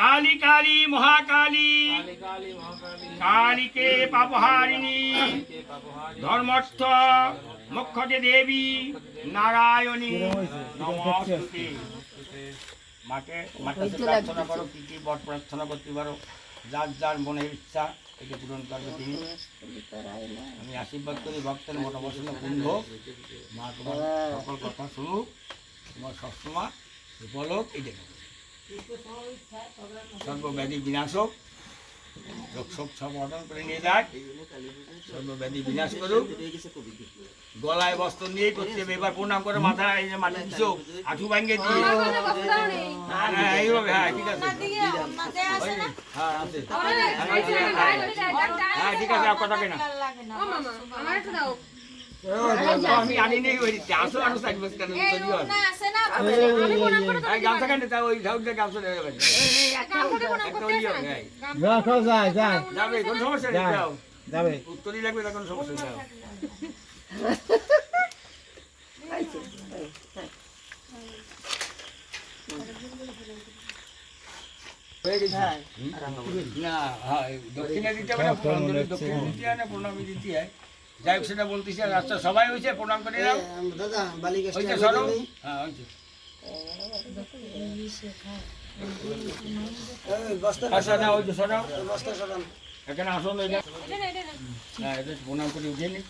काली काली महाकाली कालिके पापहारिणी धर्मस्थ मोक्षदे देवी नारायणी नमस्ते माके माता से प्रार्थना करो की बड़ प्रार्थना करते पारो जार जार मने इच्छा এটা পূরণ করবে তিনি আমি আশীর্বাদ করি ভক্তের মনোবাসনা পূর্ণ হোক মা তোমার সকল কথা শুনুক তোমার সবসময় বলক এই দেখো সর্বব্যাধি বিনাশ হোক রোগ শোক সব অর্জন করে নিয়ে যায় সর্বব্যাধি বিনাশ করুক গলায় বস্ত্র নিয়েই করতে হবে এবার প্রণাম করে মাথায় এই যে মাটি দিচ্ছ আঁঠু ভাঙিয়ে দিয়ে হ্যাঁ এইভাবে হ্যাঁ ঠিক আছে হ্যাঁ আছে হ্যাঁ ঠিক আছে আর কথা কেনা আমি আনি নেই ওই আসো আরো থাকবে কেন গামছা কেন তা ওই ঝাউটা গামছা নেবে রাখো যায় যায় যাবে কোন সমস্যা নেই যাও যাবে উত্তরই লাগবে না কোন সমস্যা যাও না হ্যাঁ দক্ষিণে দিতে হবে না দক্ষিণে দিতে হয় না প্রণামী দিতে হয় যাই হোক সেটা বলতেছি রাস্তা সবাই হয়েছে প্রণাম করে দাও দাদা বালিকা হয়েছে সরো হ্যাঁ হয়েছে আচ্ছা না ওই যে সরাও বস্তা সরান এখানে আসুন এটা হ্যাঁ এটা প্রণাম করে উঠিয়ে নি